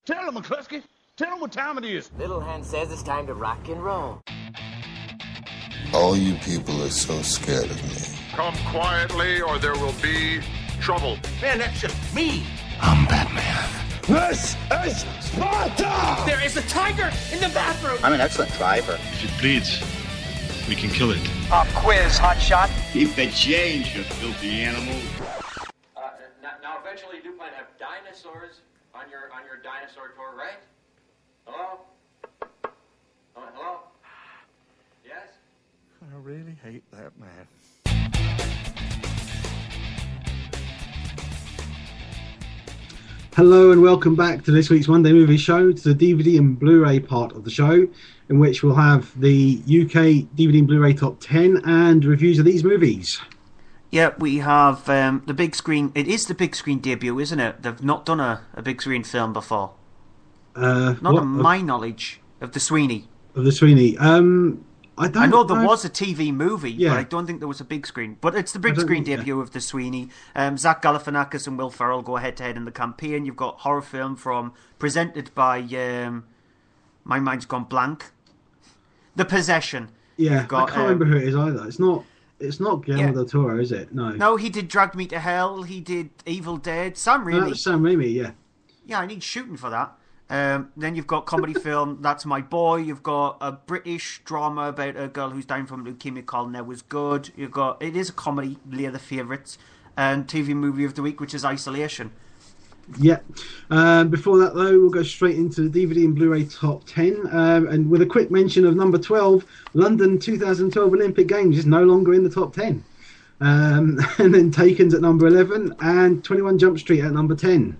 Tell him, McCluskey. Tell him what time it is. Little Hen says it's time to rock and roll. All you people are so scared of me. Come quietly or there will be trouble. Man, that's just me. I'm Batman. This is Sparta! There is a tiger in the bathroom! I'm an excellent driver. If it bleeds, we can kill it. Pop quiz, hotshot. Keep the change, you filthy animal. Now eventually you do plan to have dinosaurs on your dinosaur tour, right? Hello? Hello? Yes? I really hate that man. Hello and welcome back to this week's Monday Movie Show, to the DVD and Blu-Ray part of the show, in which we'll have the UK DVD and Blu-Ray top 10 and reviews of these movies. Yeah, we have the big screen. It is the big screen debut, isn't it? They've not done a big screen film before. Not to my knowledge of the Sweeney. Of the Sweeney. I know there was a TV movie, but I don't think there was a big screen. But it's the big screen debut of the Sweeney. Zach Galifianakis and Will Ferrell go head-to-head in the campaign. You've got horror film presented by... my mind's gone blank. The Possession. Yeah, I can't remember who it is either. It's not Guillermo del Toro, is it? No. No, he did Drag Me to Hell. He did Evil Dead. Sam Raimi. That was Sam Raimi, yeah. Yeah, I need shooting for that. Then you've got comedy film That's My Boy. You've got a British drama about a girl who's dying from leukemia called Now Was Good. It is a comedy, Leah the Favourites, and TV movie of the week, which is Isolation. Yeah. Before that, though, we'll go straight into the DVD and Blu-ray top 10, and with a quick mention of number 12, London 2012 Olympic Games is no longer in the top 10. And then Taken's at number 11, and 21 Jump Street at number 10.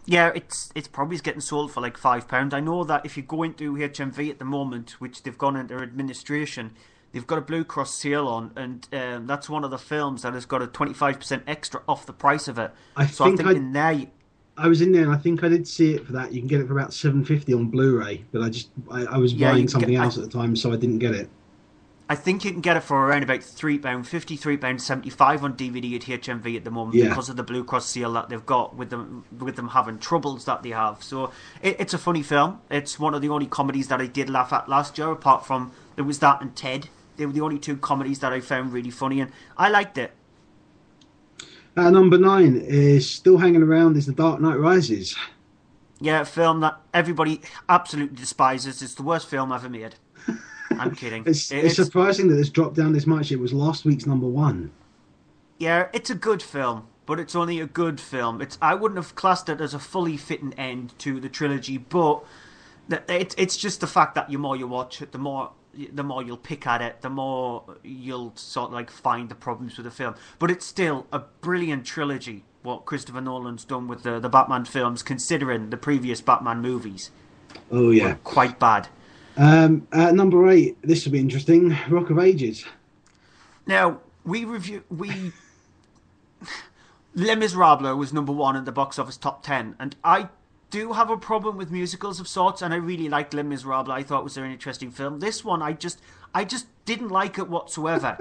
Yeah, it's probably getting sold for like £5. I know that if you go into HMV at the moment, which they've gone into administration, they've got a Blue Cross sale on, and that's one of the films that has got a 25% extra off the price of it. I was in there, and I think I did see it for that. You can get it for about $7.50 on Blu-ray, but I was buying something else at the time, so I didn't get it. I think you can get it for around about £3.50, £3.75 on DVD at HMV at the moment because of the Blue Cross sale that they've got with them having troubles that they have. So it's a funny film. It's one of the only comedies that I did laugh at last year, apart from there was that and Ted. They were the only two comedies that I found really funny, and I liked it. Number 9 is still hanging around, is The Dark Knight Rises. Yeah, a film that everybody absolutely despises. It's the worst film ever made. I'm kidding. It's surprising that it's dropped down this much. It was last week's number 1. Yeah, it's a good film, but it's only a good film. I wouldn't have classed it as a fully fitting end to the trilogy, but it's just the fact that the more you watch it, the more you'll pick at it, the more you'll sort of like find the problems with the film. But it's still a brilliant trilogy, what Christopher Nolan's done with the Batman films, considering the previous Batman movies. Oh, yeah. Were quite bad. At number 8, this will be interesting, Rock of Ages. Now, Les Miserables was number 1 in the box office top 10, and I do have a problem with musicals of sorts, and I really liked Les Miserables. I thought it was an interesting film. This one, I just didn't like it whatsoever.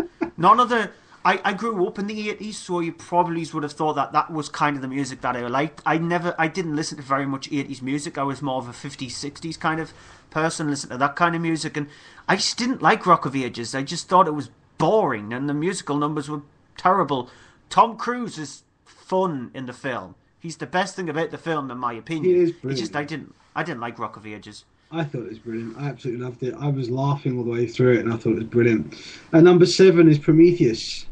I grew up in the 80s, so you probably would have thought that was kind of the music that I liked. I didn't listen to very much 80s music. I was more of a 50s, 60s kind of person, listen to that kind of music, and I just didn't like Rock of Ages. I just thought it was boring, and the musical numbers were terrible. Tom Cruise is fun in the film. He's the best thing about the film, in my opinion. He is brilliant. It's just I didn't like Rock of Ages. I thought it was brilliant. I absolutely loved it. I was laughing all the way through it, and I thought it was brilliant. And number 7 is Prometheus.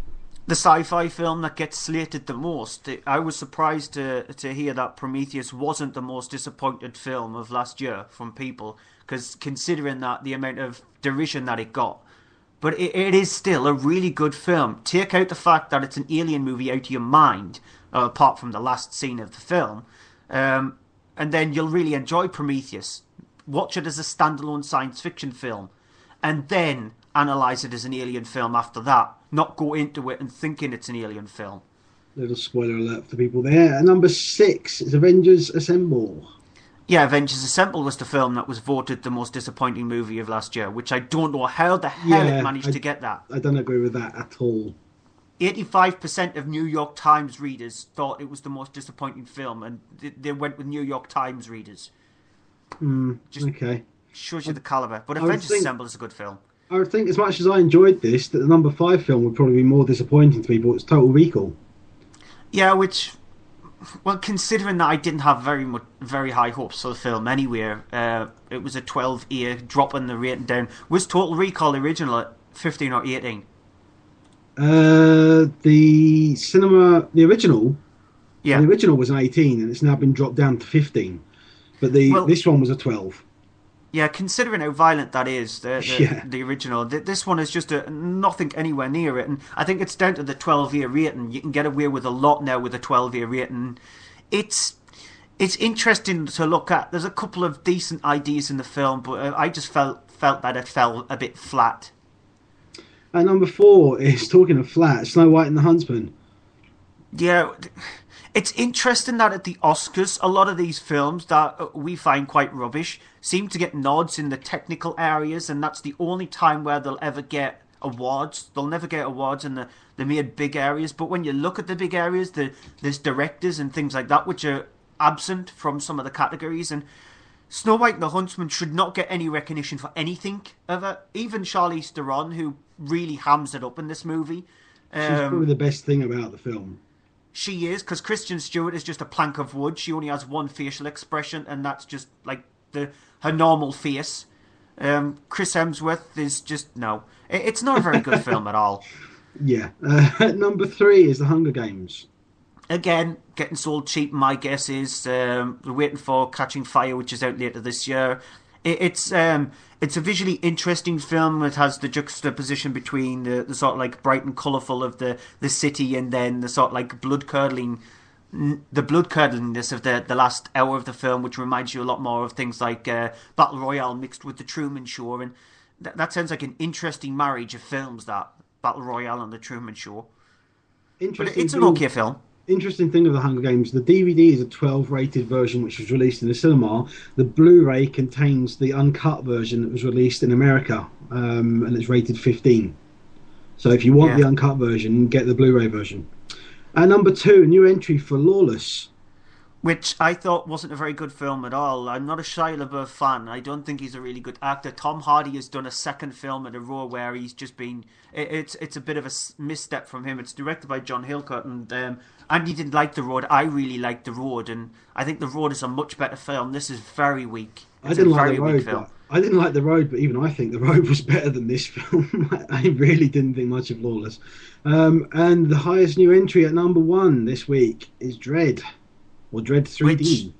The sci-fi film that gets slated the most. I was surprised to hear that Prometheus wasn't the most disappointed film of last year from people, because considering that the amount of derision that it got. But it is still a really good film. Take out the fact that it's an alien movie out of your mind, apart from the last scene of the film, and then you'll really enjoy Prometheus. Watch it as a standalone science fiction film, and then analyse it as an alien film after that. Not go into it and thinking it's an alien film. Little spoiler alert for people there. And number 6 is Avengers Assemble. Yeah, Avengers Assemble was the film that was voted the most disappointing movie of last year, which I don't know how the hell it managed to get that. I don't agree with that at all. 85% of New York Times readers thought it was the most disappointing film, and they went with New York Times readers. Okay. Shows you the caliber. But I would Avengers think- Assemble is a good film. I would think, as much as I enjoyed this, that the number 5 film would probably be more disappointing to people. It's Total Recall. Yeah, which, well, considering that I didn't have very high hopes for the film anyway, it was a 12-year dropping the rating down. Was Total Recall original at 15 or 18? The original. Yeah. The original was an 18, and it's now been dropped down to 15. But this one was a 12. Yeah, considering how violent that is, Yeah. the original, this one is just nothing anywhere near it, and I think it's down to the 12-year rating. You can get away with a lot now with a 12-year rating. It's interesting to look at. There's a couple of decent ideas in the film, but I just felt that it fell a bit flat. And number 4 is, talking of flat, Snow White and the Huntsman. Yeah, it's interesting that at the Oscars, a lot of these films that we find quite rubbish seem to get nods in the technical areas, and that's the only time where they'll ever get awards. They'll never get awards in the made big areas, but when you look at the big areas, there's directors and things like that which are absent from some of the categories, and Snow White and the Huntsman should not get any recognition for anything ever. Even Charlize Theron, who really hams it up in this movie. She's probably the best thing about the film. She is, because Kristen Stewart is just a plank of wood. She only has one facial expression, and that's just like her normal face. Chris Hemsworth is just, no. It's not a very good film at all. Yeah. Number 3 is The Hunger Games. Again, getting sold cheap, my guess is. We're waiting for Catching Fire, which is out later this year. It's a visually interesting film. It has the juxtaposition between the sort of like bright and colourful of the city, and then the sort of like blood-curdlingness of the last hour of the film, which reminds you a lot more of things like Battle Royale mixed with The Truman Show. And that sounds like an interesting marriage of films, that Battle Royale and The Truman Show. But it's an okay film. Interesting thing of The Hunger Games, the DVD is a 12 rated version which was released in the cinema. The Blu-ray contains the uncut version that was released in America, and it's rated 15. So if you want the uncut version, get the Blu-ray version. And number 2, a new entry for Lawless, which I thought wasn't a very good film at all. I'm not a Shia LaBeouf fan. I don't think he's a really good actor. Tom Hardy has done a second film in a row where he's just been... It's a bit of a misstep from him. It's directed by John Hillcoat, and Andy didn't like The Road. I really liked The Road, and I think The Road is a much better film. This is very weak. I didn't like The Road, but even I think The Road was better than this film. I really didn't think much of Lawless. And the highest new entry at number 1 this week is Dredd. Or Dredd 3D.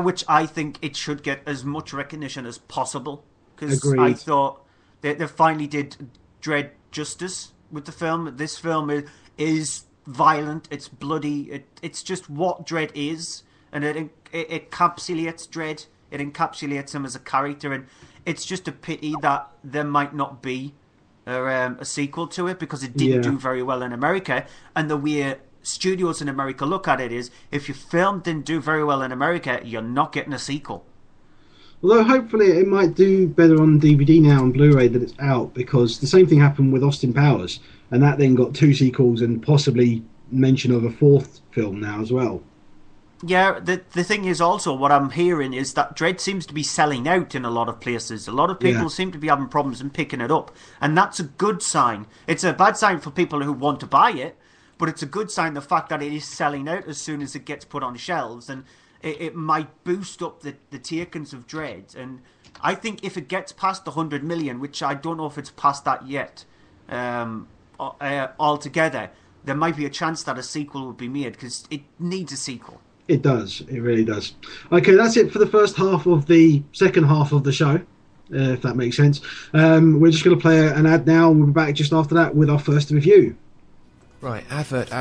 Which I think it should get as much recognition as possible. Because Agreed. I thought they finally did Dredd justice with the film. This film is violent, it's bloody, it's just what Dredd is. And it encapsulates Dredd. It encapsulates him as a character. And it's just a pity that there might not be a sequel to it, because it didn't do very well in America. And the way studios in America look at it is, if your film didn't do very well in America, you're not getting a sequel. Although hopefully it might do better on DVD now and Blu-ray that it's out, because the same thing happened with Austin Powers, and that then got 2 sequels and possibly mention of a 4th film now as well. Yeah, the thing is also, what I'm hearing is that Dredd seems to be selling out in a lot of places. A lot of people seem to be having problems in picking it up, and that's a good sign. It's a bad sign for people who want to buy it, but it's a good sign, the fact that it is selling out as soon as it gets put on shelves, and it might boost up the takings of Dredd. And I think if it gets past the 100 million, which I don't know if it's past that yet, altogether, there might be a chance that a sequel will be made, because it needs a sequel. It does. It really does. Okay, that's it for the first half of the second half of the show, if that makes sense. We're just going to play an ad now, and we'll be back just after that with our first review. Right, advert.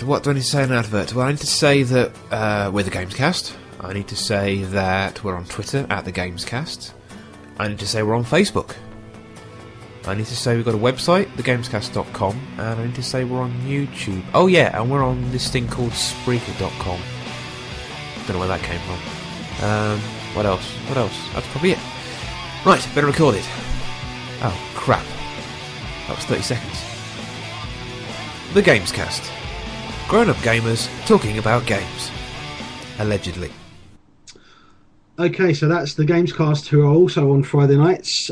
What do I need to say in an advert? Well, I need to say that we're the Gamescast. I need to say that we're on Twitter at the Gamescast. I need to say we're on Facebook. I need to say we've got a website, thegamescast.com, and I need to say we're on YouTube. Oh yeah, and we're on this thing called Spreaker.com. Don't know where that came from. What else? That's probably it. Right, better record it. Oh, crap. That was 30 seconds. The Gamescast. Grown-up gamers talking about games. Allegedly. Okay, so that's the Gamescast, who are also on Friday nights.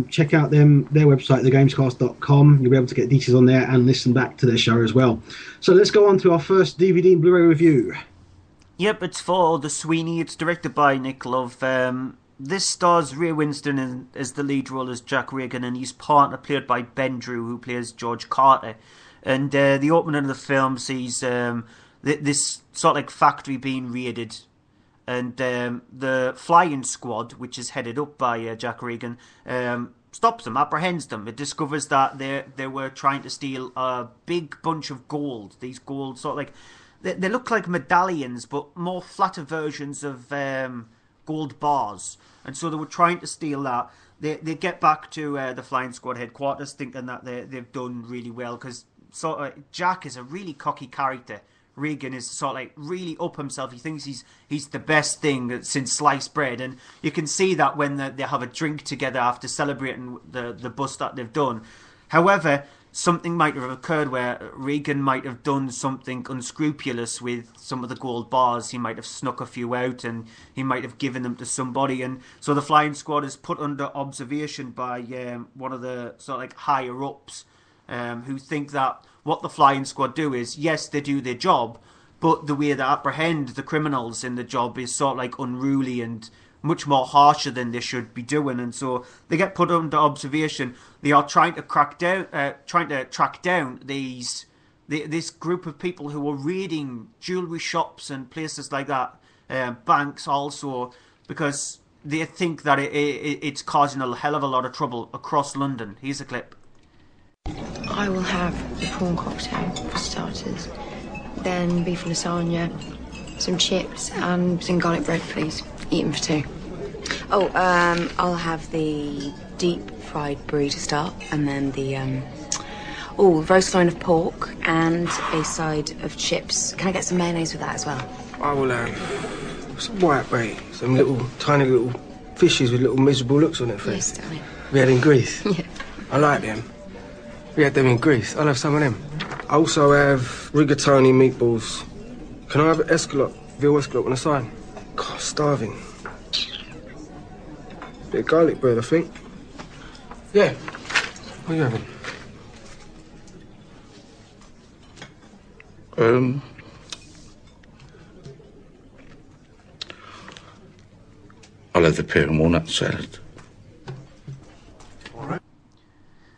Check out their website, thegamescast.com. You'll be able to get details on there and listen back to their show as well. So let's go on to our first DVD and Blu-ray review. Yep, it's for The Sweeney. It's directed by Nick Love. This stars Ray Winston as the lead role as Jack Reagan, and his partner played by Ben Drew, who plays George Carter. And the opening of the film sees this sort of like factory being raided, and the flying squad, which is headed up by Jack Reagan, stops them, apprehends them. It discovers that they were trying to steal a big bunch of gold. These gold sort of like they look like medallions, but more flatter versions of gold bars. And so they were trying to steal that. They get back to the flying squad headquarters, thinking that they've done really well, because sort of Jack is a really cocky character. Reagan is sort of like really up himself. He thinks he's the best thing since sliced bread, and you can see that when they have a drink together after celebrating the bust that they've done. However, something might have occurred where Reagan might have done something unscrupulous with some of the gold bars. He might have snuck a few out, and he might have given them to somebody. And so the flying squad is put under observation by one of the sort of like higher ups, who think that what the flying squad do is, yes, they do their job, but the way they apprehend the criminals in the job is sort of like unruly and much more harsher than they should be doing. And so they get put under observation. They are trying to track down this group of people who are raiding jewelry shops and places like that, banks also, because they think that it's causing a hell of a lot of trouble across London. Here's a clip. I will have the prawn cocktail for starters, then beef lasagna, some chips and some garlic bread, please. Eat them for two. Oh, I'll have the deep fried brie to start, and then the roast loin of pork and a side of chips. Can I get some mayonnaise with that as well? I will have some whitebait, some tiny little fishes with little miserable looks on their face. Yes, darling. We had in Greece. Yeah. I like them. We had them in Greece. I'll have some of them. I also have rigatoni meatballs. Can I have veal escalope on the side? God, starving. Bit of garlic bread, I think. Yeah. What are you having? I'll have the pear and walnut salad.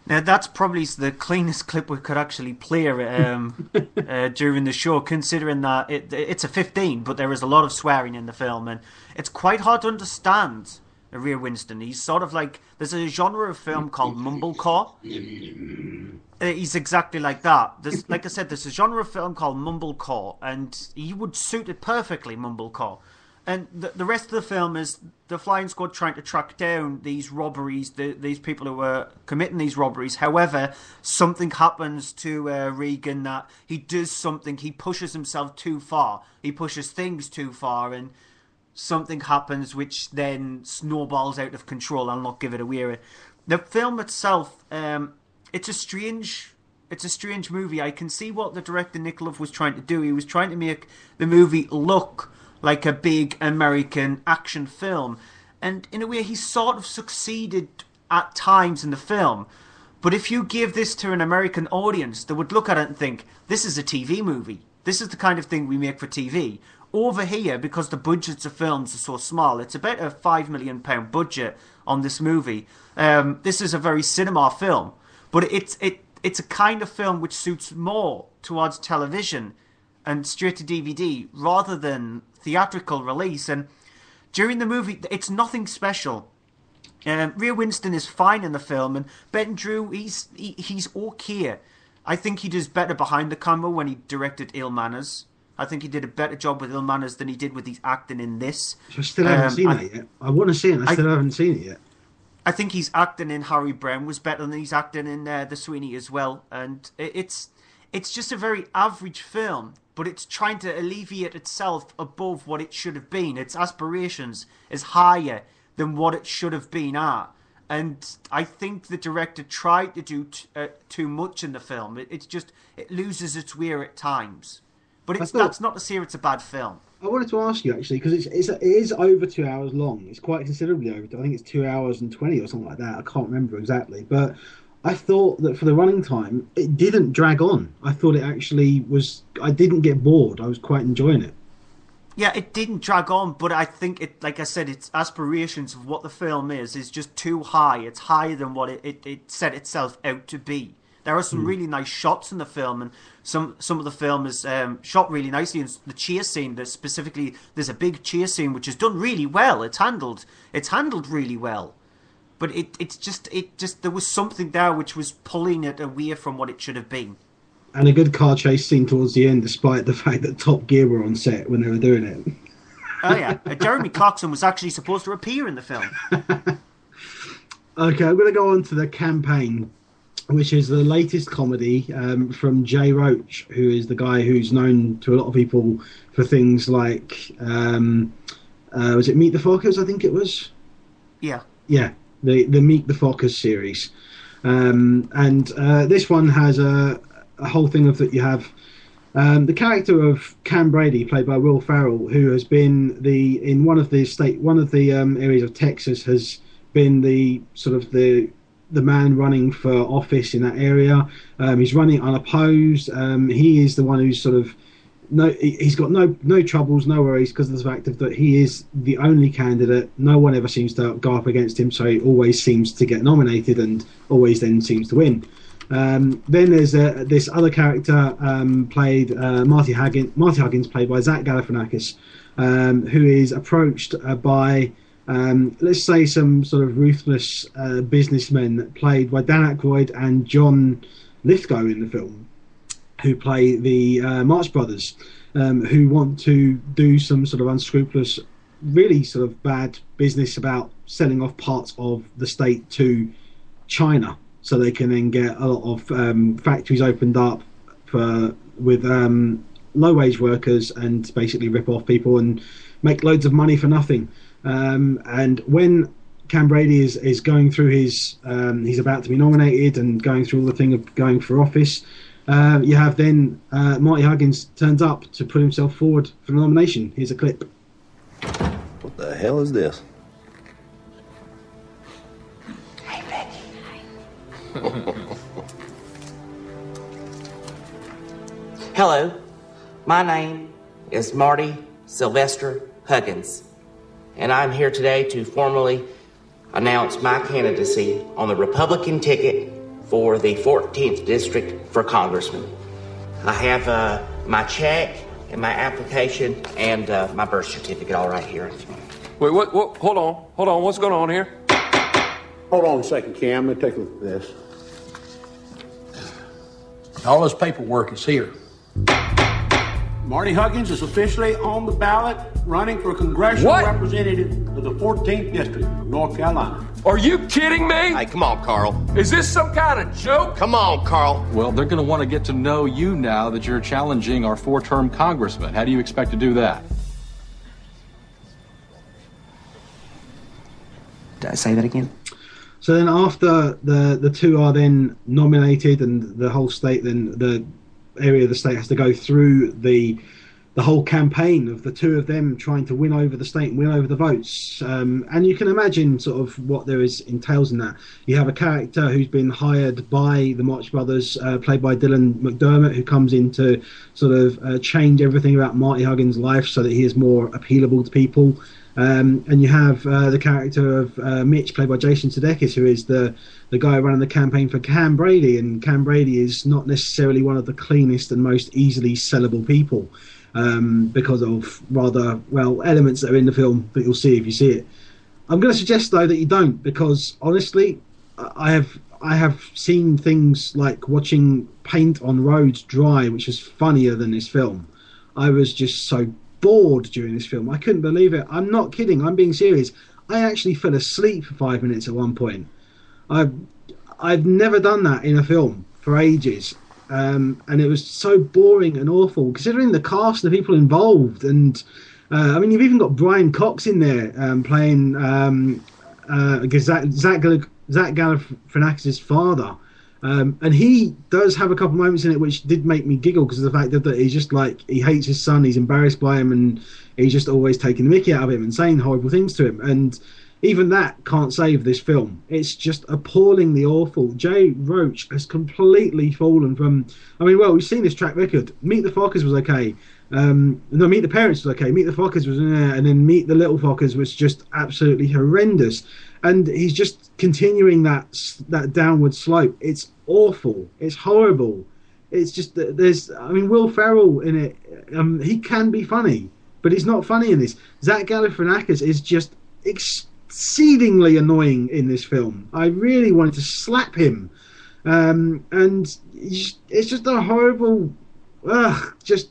Now, that's probably the cleanest clip we could actually play during the show, considering that it's a 15, but there is a lot of swearing in the film, and it's quite hard to understand Ray Winston. He's sort of like, there's a genre of film called mumblecore. He's exactly like that. Like I said, there's a genre of film called mumblecore, and he would suit it perfectly, mumblecore. And the rest of the film is the flying squad trying to track down these robberies, these people who are committing these robberies. However, something happens to Reagan that he does something. He pushes himself too far. He pushes things too far, and something happens which then snowballs out of control. I'll not give it away. The film itself, it's a strange movie. I can see what the director Nick Love was trying to do. He was trying to make the movie look like a big American action film. And in a way, he sort of succeeded at times in the film. But if you give this to an American audience, they would look at it and think, this is a TV movie. This is the kind of thing we make for TV. Over here, because the budgets of films are so small, it's about a £5 million budget on this movie. This is a very cinema film. But it's a kind of film which suits more towards television and straight to DVD rather than theatrical release. And during the movie, it's nothing special. Ray Winston is fine in the film, and Ben Drew, he's okay. I think he does better behind the camera when he directed Ill Manners. I think he did a better job with Ill Manners than he did with his acting in this. I still haven't seen it yet. I want to see it. I still haven't seen it yet. I think his acting in Harry Brown was better than his acting in The Sweeney as well. And it's just a very average film, but it's trying to alleviate itself above what it should have been. Its aspirations is higher than what it should have been at. And I think the director tried to do too much in the film. It loses its way at times. But that's not to say it's a bad film. I wanted to ask you actually, because it is over 2 hours long. It's quite considerably over. I think it's 2 hours and 20 or something like that. I can't remember exactly, but I thought that for the running time, it didn't drag on. I thought it actually was. I didn't get bored. I was quite enjoying it. Yeah, it didn't drag on, but I think it, like I said, its aspirations of what the film is just too high. It's higher than what it set itself out to be. There are some really nice shots in the film, and some of the film is shot really nicely. And the chase scene, there's a big chase scene which is done really well. It's handled really well, but it just there was something there which was pulling it away from what it should have been. And a good car chase scene towards the end, despite the fact that Top Gear were on set when they were doing it. Oh yeah, Jeremy Clarkson was actually supposed to appear in the film. Okay, I'm going to go on to The Campaign, which is the latest comedy from Jay Roach, who is the guy who's known to a lot of people for things like, was it Meet the Fockers, I think it was? Yeah. Yeah, the Meet the Fockers series. And this one has a whole thing of that you have the character of Cam Brady, played by Will Ferrell, who has been in one of the areas of Texas, has been the sort of the man running for office in that area. He's running unopposed. He is the one who's sort of he's got no troubles, no worries, because of the fact that he is the only candidate. No one ever seems to go up against him, so he always seems to get nominated and always then seems to win. Then there's this other character played Marty Huggins, played by Zach Galifianakis, who is approached by let's say some sort of ruthless businessmen played by Dan Aykroyd and John Lithgow in the film, who play the Marx Brothers, who want to do some sort of unscrupulous, really sort of bad business about selling off parts of the state to China, so they can then get a lot of factories opened up with low-wage workers and basically rip off people and make loads of money for nothing. And when Cam Brady is going through he's about to be nominated and going through all the thing of going for office, you have then Marty Huggins turns up to put himself forward for the nomination. Here's a clip. What the hell is this? Hey, Becky. Hello, my name is Marty Sylvester Huggins, and I'm here today to formally announce my candidacy on the Republican ticket for the 14th District for Congressman. I have my check and my application and my birth certificate all right here. Wait, what? Hold on. What's going on here? Hold on a second, Cam. Let me take a look at this. All this paperwork is here. Marty Huggins is officially on the ballot running for congressional representative of the 14th District of North Carolina. Are you kidding me? Hey, come on, Carl. Is this some kind of joke? Come on, Carl. Well, they're going to want to get to know you now that you're challenging our 4-term congressman. How do you expect to do that? Did I say that again? So then after the two are then nominated and the whole state, then the area of the state has to go through the whole campaign of the two of them trying to win over the state and win over the votes. And you can imagine sort of what there entails in that. You have a character who's been hired by the Marx Brothers, played by Dylan McDermott, who comes in to sort of change everything about Marty Huggins' life so that he is more appealable to people. And you have the character of Mitch, played by Jason Sudeikis, who is the guy running the campaign for Cam Brady. And Cam Brady is not necessarily one of the cleanest and most easily sellable people, because of rather, elements that are in the film that you'll see if you see it. I'm going to suggest, though, that you don't, because honestly, I have seen things like watching paint on roads dry, which is funnier than this film. I was just so bored during this film. I couldn't believe it. I'm not kidding. I'm being serious. I actually fell asleep for 5 minutes at one point. I've never done that in a film for ages, and it was so boring and awful considering the cast, the people involved, and I mean, you've even got Brian Cox in there playing Zach Galifianakis' father, And he does have a couple of moments in it which did make me giggle because of the fact that he's just like, he hates his son, he's embarrassed by him, and he's just always taking the mickey out of him and saying horrible things to him. And even that can't save this film. It's just appallingly awful. Jay Roach has completely fallen from... I mean, well, we've seen his track record. Meet the Fockers was okay. No, Meet the Parents was okay. Meet the Fockers was... and then Meet the Little Fockers was just absolutely horrendous. And he's just continuing that downward slope. It's awful. It's horrible. It's just... there's... I mean, Will Ferrell in it, he can be funny, but he's not funny in this. Zach Galifianakis is just... exceedingly annoying in this film. I really wanted to slap him, and it's just a horrible. Just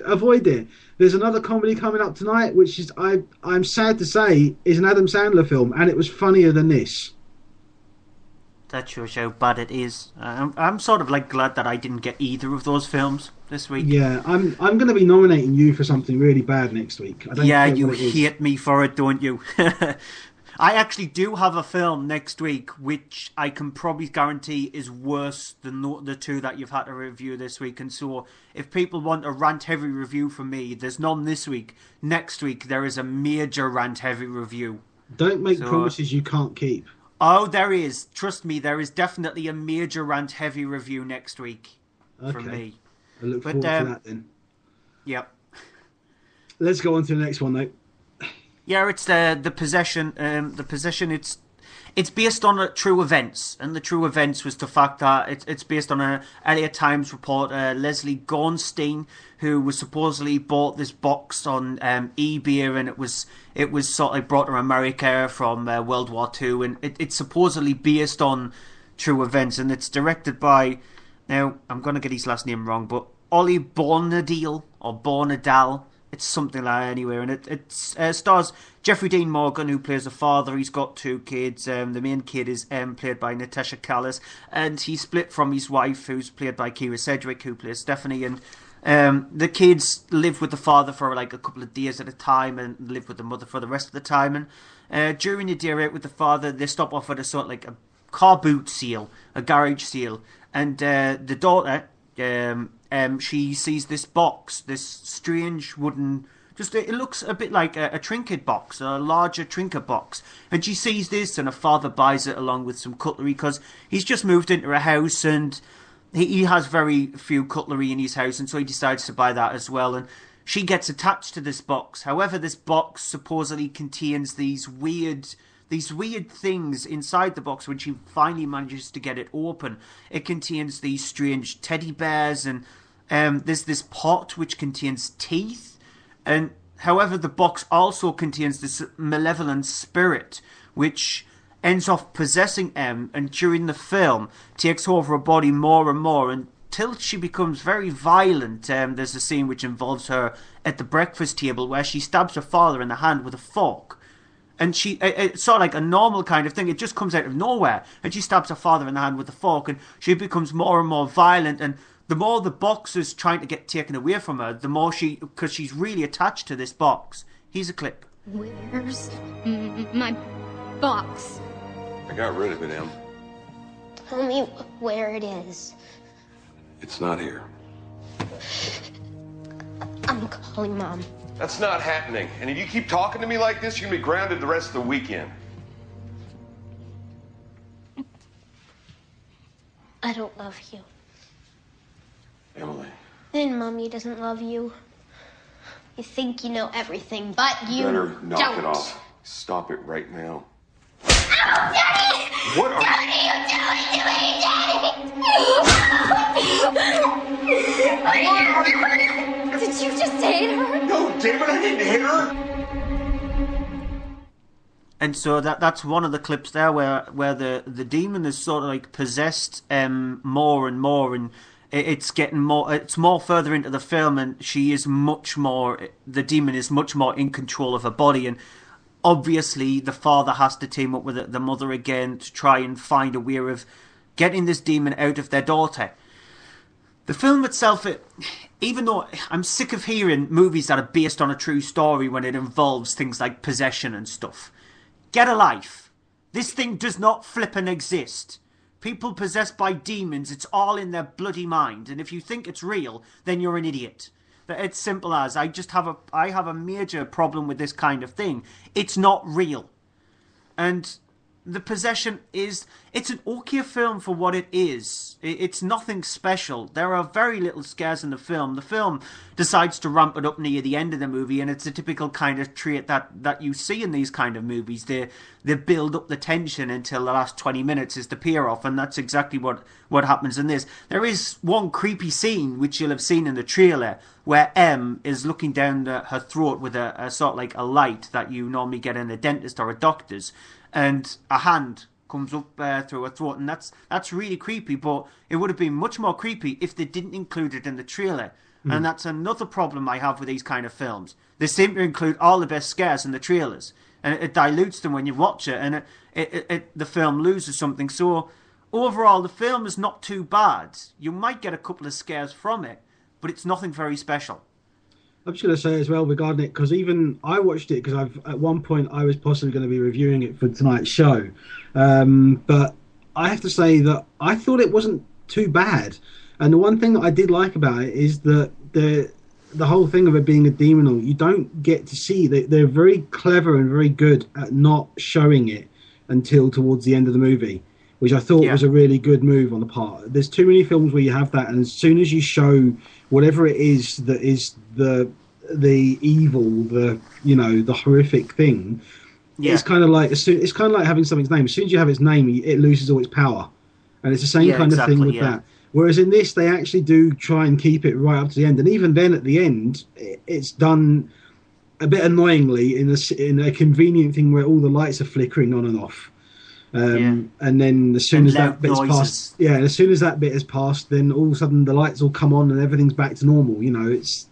avoid it. There's another comedy coming up tonight, which is I'm sad to say is an Adam Sandler film, and it was funnier than this. That shows how bad it is. I'm sort of like glad that I didn't get either of those films this week. Yeah, I'm going to be nominating you for something really bad next week. Yeah, you hate me for it, don't you? I actually do have a film next week which I can probably guarantee is worse than the two that you've had to review this week. And so if people want a rant-heavy review from me, there's none this week. Next week there is a major rant-heavy review. Don't make promises you can't keep. Oh, there is. Trust me, there is definitely a major rant-heavy review next week from me. I look forward to that then. Yep. Let's go on to the next one, though. Yeah, it's the Possession. The Possession. It's based on true events, and the true events was the fact that it's based on a LA Times reporter, Leslie Gornstein, who was supposedly bought this box on eBay, and it was sort of brought to America from World War II, and it's supposedly based on true events, and it's directed by, now I'm going to get his last name wrong, but Ollie Bornadil or Bornadal. It's something like that anyway, and it stars Jeffrey Dean Morgan, who plays a father. He's got two kids. The main kid is played by Natasha Callas, and he's split from his wife, who's played by Kira Sedgwick, who plays Stephanie. And the kids live with the father for like a couple of days at a time, and live with the mother for the rest of the time. And during the day out with the father, they stop off at a sort of like a car boot sale, a garage sale, and the daughter. She sees this box, this strange wooden, it looks a bit like a trinket box, a larger trinket box. And she sees this, and her father buys it along with some cutlery, because he's just moved into a house, and he has very few cutlery in his house, and so he decides to buy that as well. And she gets attached to this box. However, this box supposedly contains these weird things inside the box. When she finally manages to get it open, it contains these strange teddy bears, and there's this pot which contains teeth. And however, the box also contains this malevolent spirit which ends off possessing Em, and during the film takes over her body more and more until she becomes very violent. There's a scene which involves her at the breakfast table where she stabs her father in the hand with a fork. And it's sort of like a normal kind of thing. It just comes out of nowhere. And she stabs her father in the hand with a fork, and she becomes more and more violent. And the more the box is trying to get taken away from her, the more because she's really attached to this box. Here's a clip. Where's my box? I got rid of it, Em. Tell me where it is. It's not here. I'm calling Mom. That's not happening. And if you keep talking to me like this, you're gonna be grounded the rest of the weekend. I don't love you. Emily. And Mommy doesn't love you. You think you know everything, but you better knock don't. it off. Stop it right now. Ow, Daddy! What are Daddy, you doing to me, Daddy? Did you just hit her? No, damn it, I didn't hit her! And so that's one of the clips there where the demon is sort of like possessed more and more, and it's getting more. It's more further into the film, and she is much more. The demon is much more in control of her body, and obviously the father has to team up with the mother again to try and find a way of getting this demon out of their daughter. The film itself, even though I'm sick of hearing movies that are based on a true story when it involves things like possession and stuff. Get a life. This thing does not flippin' exist. People possessed by demons, it's all in their bloody mind. And if you think it's real, then you're an idiot. It's simple as. I have a major problem with this kind of thing. It's not real. And the possession it's an okay film for what it is. It's nothing special. There are very little scares in the film. The film decides to ramp it up near the end of the movie, and it's a typical kind of trait that you see in these kind of movies. They build up the tension until the last 20 minutes is the payoff, and that's exactly what happens in this. There is one creepy scene, which you'll have seen in the trailer, where M is looking down her throat with a sort of like a light that you normally get in a dentist or a doctor's, and a hand comes up through her throat, and that's really creepy. But it would have been much more creepy if they didn't include it in the trailer. And that's another problem I have with these kind of films. They seem to include all the best scares in the trailers, and it dilutes them when you watch it, and the film loses something. So overall, the film is not too bad. You might get a couple of scares from it, but it's nothing very special. I'm just going to say as well regarding it, because even I watched it because at one point I was possibly going to be reviewing it for tonight's show, but I have to say that I thought it wasn't too bad. And the one thing that I did like about it is that the whole thing of it being a demonal, you don't get to see. They're very clever and very good at not showing it until towards the end of the movie, which I thought was a really good move on the part. There's too many films where you have that, and as soon as you show whatever it is that is the evil, the horrific thing, it's kind of like it's kind of like having something's name. As soon as you have its name, it loses all its power, and it's the same kind of thing with that. Whereas in this, they actually do try and keep it right up to the end, and even then, at the end, it's done a bit annoyingly in a convenient thing where all the lights are flickering on and off. And then as soon as that bit's passed, as soon as that bit has passed, then all of a sudden the lights all come on and everything's back to normal. It's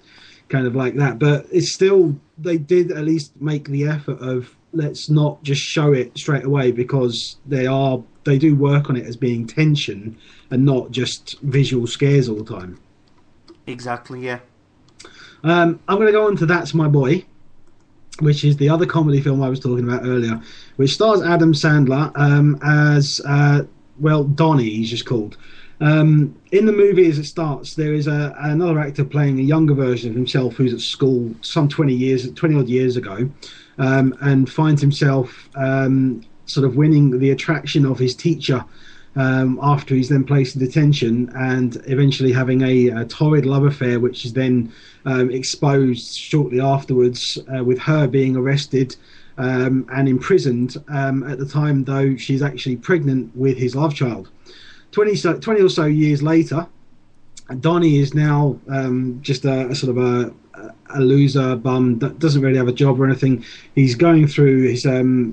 kind of like that. But it's still, they did at least make the effort of let's not just show it straight away, because they do work on it as being tension and not just visual scares all the time. Exactly, yeah. I'm going to go on to That's My Boy, which is the other comedy film I was talking about earlier, which stars Adam Sandler as, Donnie, he's just called. In the movie, as it starts, there is another actor playing a younger version of himself who's at school some 20-odd years ago, and finds himself sort of winning the attraction of his teacher after he's then placed in detention, and eventually having a torrid love affair, which is then exposed shortly afterwards, with her being arrested and imprisoned at the time, though she's actually pregnant with his love child. 20 or so years later, Donnie is now just a sort of a loser bum, doesn't really have a job or anything. He's going through his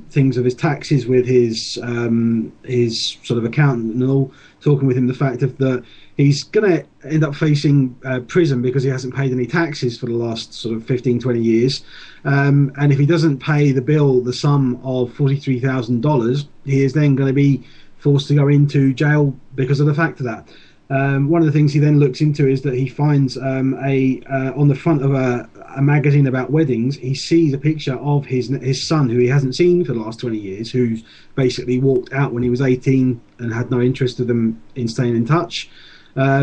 things of his taxes with his sort of accountant and all, talking with him the fact that he's going to end up facing prison because he hasn't paid any taxes for the last sort of 15-20 years. And if he doesn't pay the bill, the sum of $43,000, he is then going to be forced to go into jail because of the fact of that. One of the things he then looks into is that he finds on the front of a magazine about weddings, he sees a picture of his son, who he hasn't seen for the last 20 years, who's basically walked out when he was 18 and had no interest of them in staying in touch,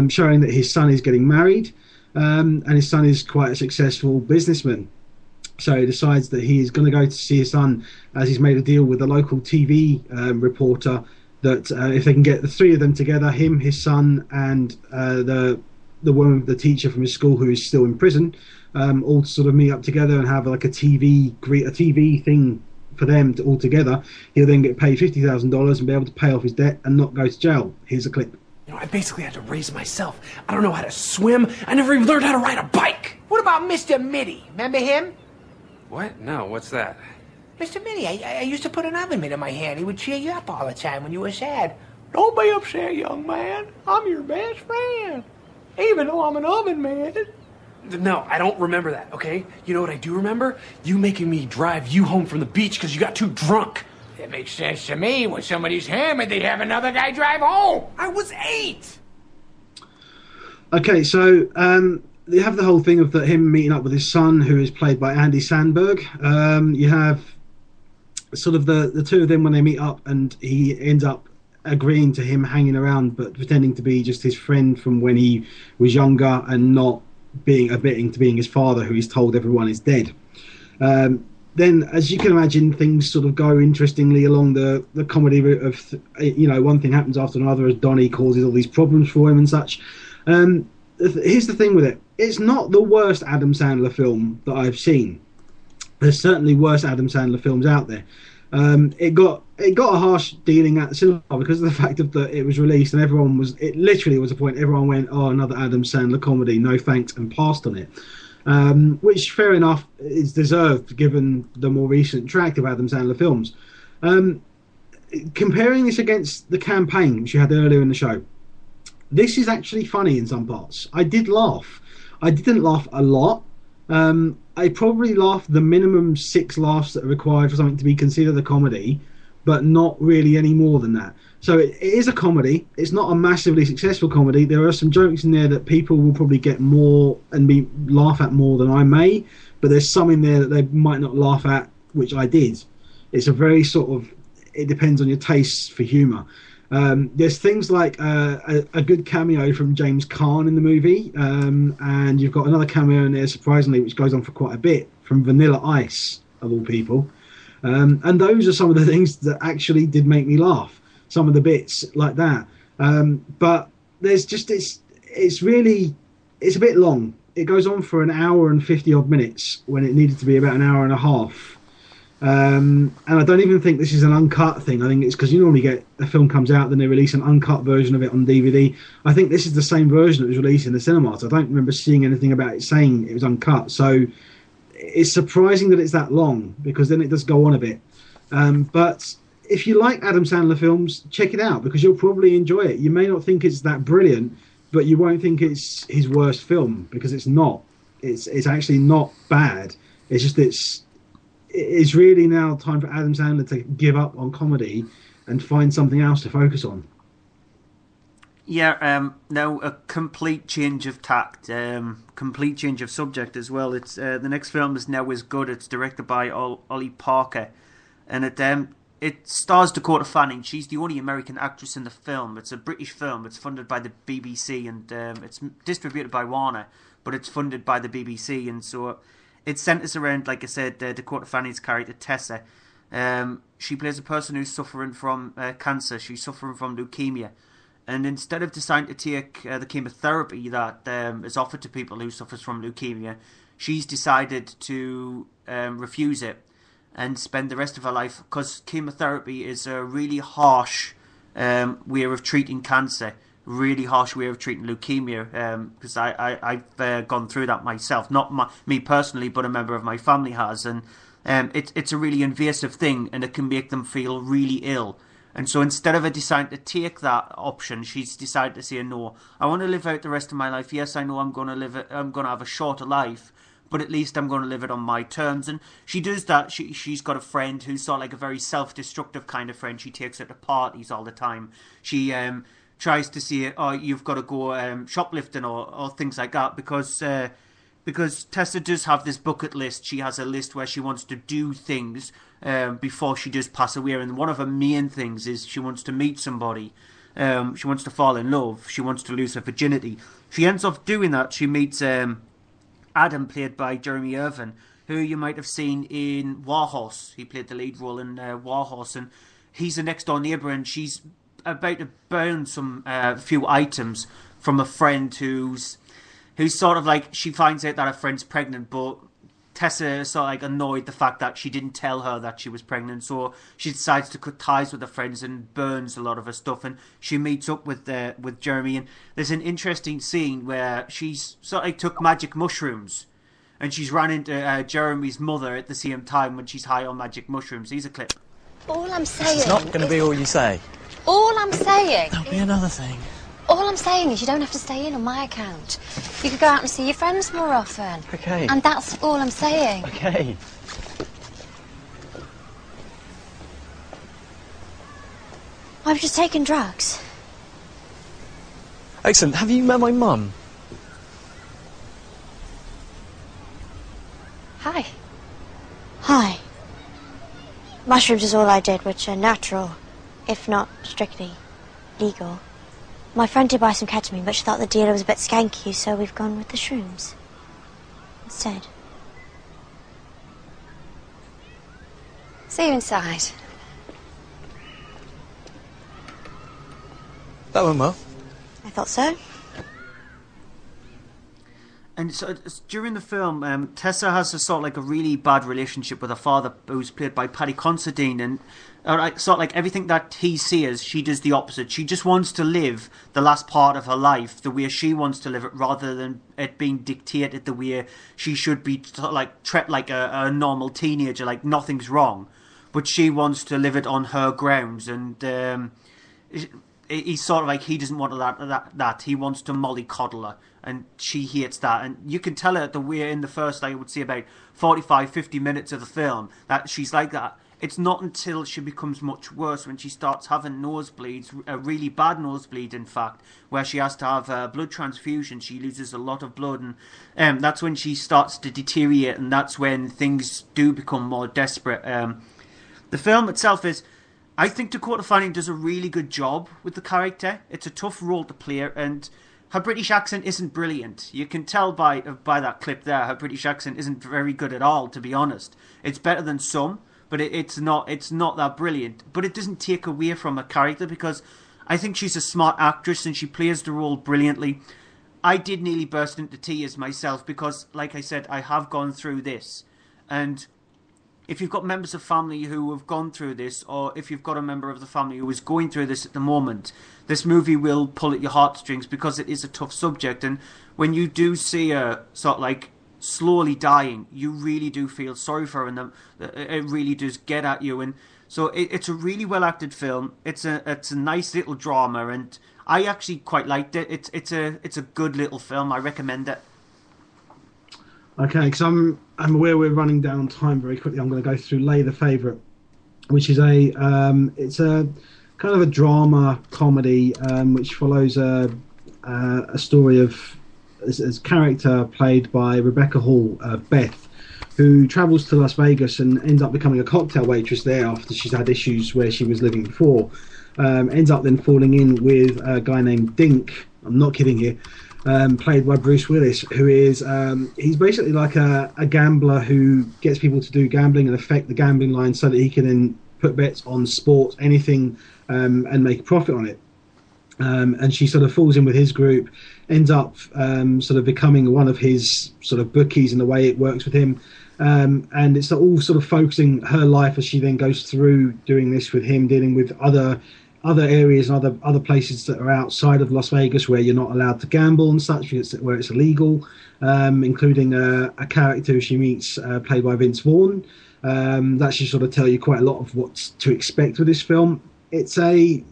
showing that his son is getting married, and his son is quite a successful businessman. So he decides that he is going to go to see his son, as he's made a deal with a local TV reporter, that if they can get the three of them together, him, his son, and the woman, the teacher from his school who is still in prison, all sort of meet up together and have like a TV thing for them all together, he'll then get paid $50,000 and be able to pay off his debt and not go to jail. Here's a clip. I basically had to raise myself. I don't know how to swim. I never even learned how to ride a bike. What about Mr. Mitty? Remember him? What? No, what's that? Mr. Mitty, I used to put an oven mitt in my hand. He would cheer you up all the time when you were sad. Don't be upset, young man. I'm your best friend. Even though I'm an oven mitt. No, I don't remember that, okay? You know what I do remember? You making me drive you home from the beach because you got too drunk. It makes sense to me. When somebody's hammered, they have another guy drive home. I was 8. Okay, so you have the whole thing of him meeting up with his son, who is played by Andy Samberg. You have sort of the two of them when they meet up, and he ends up agreeing to him hanging around, but pretending to be just his friend from when he was younger, and not admitting to being his father, who he's told everyone is dead. Then, as you can imagine, things sort of go interestingly along the comedy route of, one thing happens after another as Donnie causes all these problems for him and such. Here's the thing with it. It's not the worst Adam Sandler film that I've seen. There's certainly worse Adam Sandler films out there. It got a harsh dealing at the cinema because of the fact that it was released, and it literally was a point everyone went, oh, another Adam Sandler comedy, no thanks, and passed on it. Which, fair enough, is deserved given the more recent track of Adam Sandler films. Comparing this against The Campaign, which you had earlier in the show, this is actually funny in some parts. I did laugh. I didn't laugh a lot. I probably laughed the minimum 6 laughs that are required for something to be considered a comedy, but not really any more than that. So it is a comedy. It's not a massively successful comedy. There are some jokes in there that people will probably get more and laugh at more than I may, but there's some in there that they might not laugh at, which I did. It's a very sort of, it depends on your tastes for humour. There's things like a good cameo from James Caan in the movie, and you've got another cameo in there, surprisingly, which goes on for quite a bit, from Vanilla Ice, of all people. And those are some of the things that actually did make me laugh, some of the bits like that. But there's just, it's a bit long. It goes on for an hour and 50 odd minutes when it needed to be about an hour and a half. And I don't even think this is an uncut thing. I think it's because you normally get a film comes out, then they release an uncut version of it on DVD. I think this is the same version that was released in the cinemas. I don't remember seeing anything about it saying it was uncut. So it's surprising that it's that long, because then it does go on a bit. But if you like Adam Sandler films, check it out, because you'll probably enjoy it. You may not think it's that brilliant, but you won't think it's his worst film, because it's not. It's actually not bad. It's just it's really now time for Adam Sandler to give up on comedy and find something else to focus on. Yeah, now a complete change of tact, complete change of subject as well. It's the next film is Now Is Good. It's directed by Ollie Parker, and it stars Dakota Fanning. She's the only American actress in the film. It's a British film. It's funded by the BBC, and it's distributed by Warner, but it's funded by the BBC, and so it centres around, like I said, Dakota Fanning's character Tessa. She plays a person who's suffering from cancer. She's suffering from leukemia. And instead of deciding to take the chemotherapy that is offered to people who suffer from leukemia, she's decided to refuse it and spend the rest of her life, because chemotherapy is a really harsh way of treating cancer. Really harsh way of treating leukemia, because I've gone through that myself, not me personally, but a member of my family has, and it's a really invasive thing, and it can make them feel really ill. And so instead of her deciding to take that option, she's decided to say, no, I want to live out the rest of my life. Yes, I know I'm going to have a shorter life, but at least I'm going to live it on my terms. And she does that. She's got a friend who's sort of like a very self-destructive kind of friend. She takes her to parties all the time. She tries to say, oh, you've got to go shoplifting or things like that, because Tessa does have this bucket list. She has a list where she wants to do things before she does pass away, and one of her main things is she wants to meet somebody. She wants to fall in love. She wants to lose her virginity. She ends up doing that. She meets Adam, played by Jeremy Irvin, who you might have seen in Warhorse. He played the lead role in Warhorse, and he's a next-door neighbour, and she's about to burn some few items from a friend who's sort of like, she finds out that her friend's pregnant, but Tessa is sort of like annoyed the fact that she didn't tell her that she was pregnant, so she decides to cut ties with her friends and burns a lot of her stuff, and she meets up with Jeremy, and there's an interesting scene where she's sort of like took magic mushrooms, and she's ran into Jeremy's mother at the same time when she's high on magic mushrooms. Here's a clip. All I'm saying... It's not going to be all you say. All I'm saying... There'll be another thing. All I'm saying is you don't have to stay in on my account. You could go out and see your friends more often. Okay. And that's all I'm saying. Okay. I was just taking drugs. Excellent. Have you met my mum? Hi. Mushrooms is all I did, which are natural, if not strictly legal. My friend did buy some ketamine, but she thought the dealer was a bit skanky, so we've gone with the shrooms instead. See you inside. That went well. I thought so. And so during the film, Tessa has a sort of like a really bad relationship with her father, who's played by Paddy Considine, and sort of like everything that he sees, she does the opposite. She just wants to live the last part of her life the way she wants to live it, rather than it being dictated the way she should be, like treated like a normal teenager, like nothing's wrong. But she wants to live it on her grounds, and he's sort of like, he doesn't want that. He wants to mollycoddle her, and she hates that. And you can tell her the way in the first, I would say, about 45, 50 minutes of the film, that she's like that. It's not until she becomes much worse, when she starts having nosebleeds, a really bad nosebleed, in fact, where she has to have a blood transfusion. She loses a lot of blood, and that's when she starts to deteriorate, and that's when things do become more desperate. The film itself is, I think Dakota Fanning does a really good job with the character. It's a tough role to play, and her British accent isn't brilliant. You can tell by that clip there, her British accent isn't very good at all, to be honest. It's better than some, but it's not that brilliant. But it doesn't take away from her character, because I think she's a smart actress and she plays the role brilliantly. I did nearly burst into tears myself, because, like I said, I have gone through this, and if you've got members of family who have gone through this, or if you've got a member of the family who is going through this at the moment, this movie will pull at your heartstrings, because it is a tough subject. And when you do see her sort of like slowly dying, you really do feel sorry for her, and it really does get at you. And so it's a really well acted film. It's a nice little drama, and I actually quite liked it. It's a good little film. I recommend it. Okay, because I'm aware we're running down on time very quickly. I'm going to go through Lay the Favourite, which is it's a kind of a drama comedy which follows a story of a character played by Rebecca Hall, Beth, who travels to Las Vegas and ends up becoming a cocktail waitress there after she's had issues where she was living before. Ends up then falling in with a guy named Dink. I'm not kidding here. Played by Bruce Willis, who is he's basically like a gambler who gets people to do gambling and affect the gambling line so that he can then put bets on sports, anything, and make a profit on it. And she sort of falls in with his group, ends up sort of becoming one of his sort of bookies in the way it works with him. And it's all sort of focusing her life as she then goes through doing this with him, dealing with other areas and other places that are outside of Las Vegas where you're not allowed to gamble and such, where it's illegal, including a character who she meets played by Vince Vaughn. That should sort of tell you quite a lot of what to expect with this film. It's a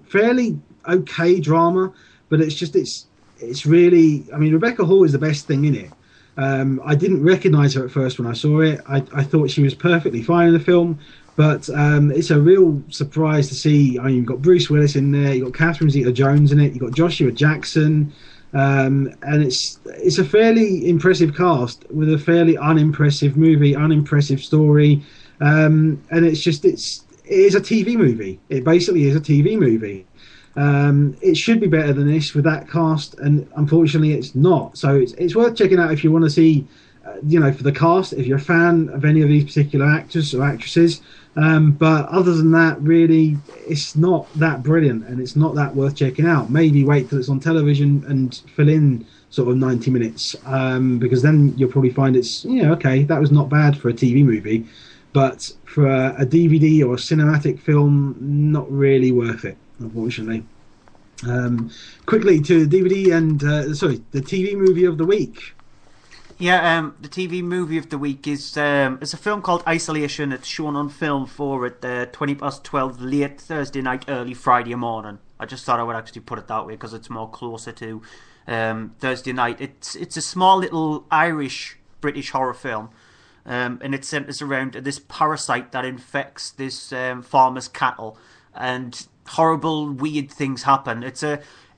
fairly okay drama, but it's really, I mean, Rebecca Hall is the best thing in it. I didn't recognise her at first when I saw it. I thought she was perfectly fine in the film. But it's a real surprise to see. I mean, you've got Bruce Willis in there, you've got Catherine Zeta-Jones in it, you've got Joshua Jackson, and it's a fairly impressive cast with a fairly unimpressive movie, unimpressive story, and it is a TV movie. It basically is a TV movie. It should be better than this with that cast, and unfortunately, it's not. So it's worth checking out if you want to see. For the cast, if you're a fan of any of these particular actors or actresses. But other than that, really, it's not that brilliant and it's not that worth checking out. Maybe wait till it's on television and fill in sort of 90 minutes, because then you'll probably find okay, that was not bad for a TV movie. But for a DVD or a cinematic film, not really worth it, unfortunately. Quickly to DVD and, the TV movie of the week. Yeah, the TV movie of the week is it's a film called Isolation. It's shown on Film 4 at 12:20 late Thursday night, early Friday morning. I just thought I would actually put it that way because it's more closer to Thursday night. It's a small little Irish-British horror film, and it centres around this parasite that infects this farmer's cattle, and horrible, weird things happen.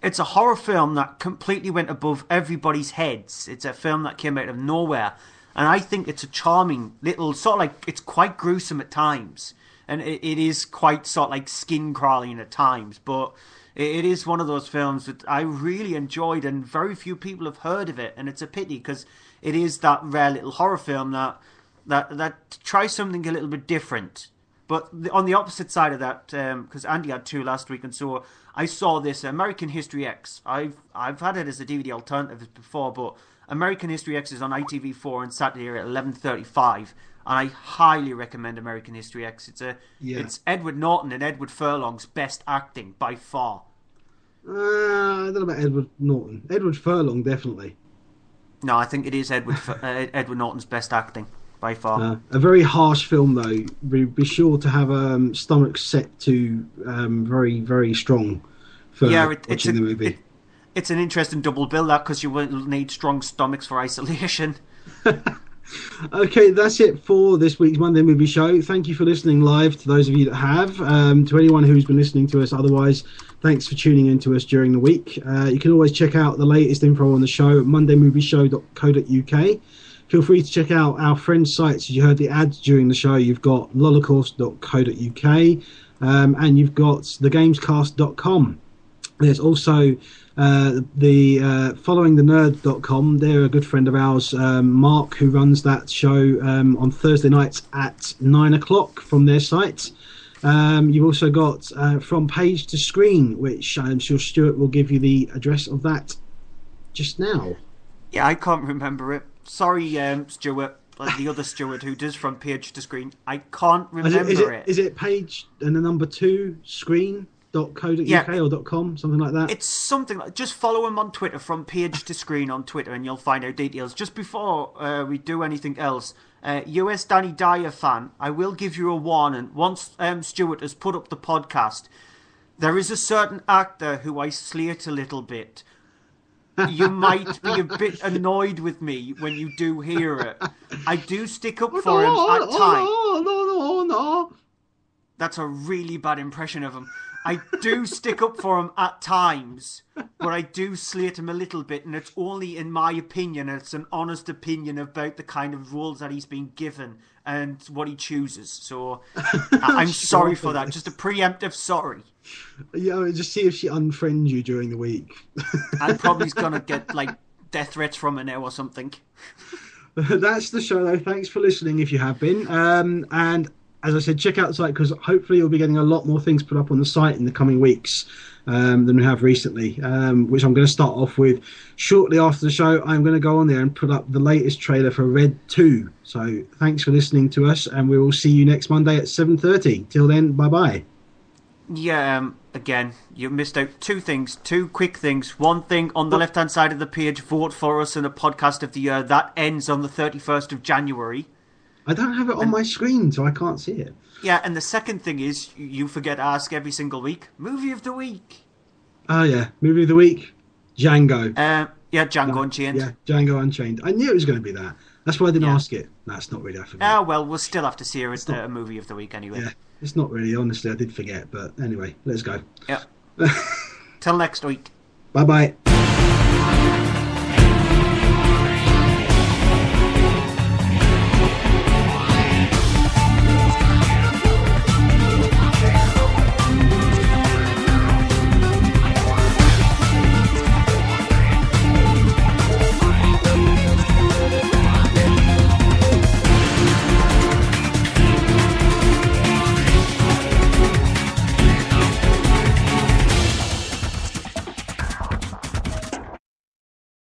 It's a horror film that completely went above everybody's heads. It's a film that came out of nowhere. And I think it's a charming little, sort of like, it's quite gruesome at times. And it is quite sort of like skin crawling at times. But it is one of those films that I really enjoyed, and very few people have heard of it. And it's a pity, because it is that rare little horror film that tries something a little bit different. But on the opposite side of that, because Andy had 2 last week, and so I saw this American History X. I've had it as a DVD alternative before, but American History X is on ITV4 on Saturday at 11:35, and I highly recommend American History X. It's Edward Norton and Edward Furlong's best acting by far. I don't know about Edward Norton. Edward Furlong, definitely. No, I think it is Edward Norton's best acting by far. A very harsh film, though. Be sure to have stomachs set to very, very strong for watching the movie. It's an interesting double bill, that, because you will need strong stomachs for isolation. Okay, that's it for this week's Monday Movie Show. Thank you for listening live, to those of you that have. To anyone who's been listening to us otherwise, thanks for tuning in to us during the week. You can always check out the latest info on the show at mondaymovieshow.co.uk. Feel free to check out our friends' sites. As you heard the ads during the show, you've got lolacourse.co.uk and you've got thegamescast.com. There's also followingthenerd.com. They're a good friend of ours, Mark, who runs that show on Thursday nights at 9 o'clock from their site. You've also got From Page to Screen, which I'm sure Stuart will give you the address of that just now. Yeah, I can't remember it. Sorry, Stuart, the other Stuart who does From Page to Screen. I can't remember it. Is it page and the number 2 screen.co.uk or .com, something like that? It's something like, just follow him on Twitter, From Page to Screen on Twitter, and you'll find out details. Just before we do anything else, US Danny Dyer fan, I will give you a warning. Once Stuart has put up the podcast, there is a certain actor who I slate a little bit. You might be a bit annoyed with me when you do hear it. I do stick up for him at times. No. That's a really bad impression of him. I do stick up for him at times, but I do slate him a little bit, and it's only in my opinion. It's an honest opinion about the kind of roles that he's been given and what he chooses. So I'm sorry for that. Just a preemptive sorry. Yeah, just see if she unfriends you during the week. I'm probably going to get like death threats from her now or something. That's the show, though. Thanks for listening if you have been. And as I said, check out the site, because hopefully you'll be getting a lot more things put up on the site in the coming weeks than we have recently, which I'm going to start off with. Shortly after the show, I'm going to go on there and put up the latest trailer for Red 2. So thanks for listening to us, and we will see you next Monday at 7:30. Till then, bye-bye. Yeah, again, you missed out 2 things, 2 quick things. One thing, on the left-hand side of the page, vote for us in a podcast of the year. That ends on the 31st of January. I don't have it on my screen, so I can't see it. Yeah, and the second thing is, you forget to ask every single week, Movie of the Week. Oh, yeah. Movie of the Week, Django. Yeah, Django Unchained. Yeah, Django Unchained. I knew it was going to be that. That's why I didn't ask it. That's not really, I forget. Ah, well, we'll still have to see her as a Movie of the Week anyway. Yeah, it's not really, honestly, I did forget, but anyway, let's go. Yeah. Till next week. Bye-bye.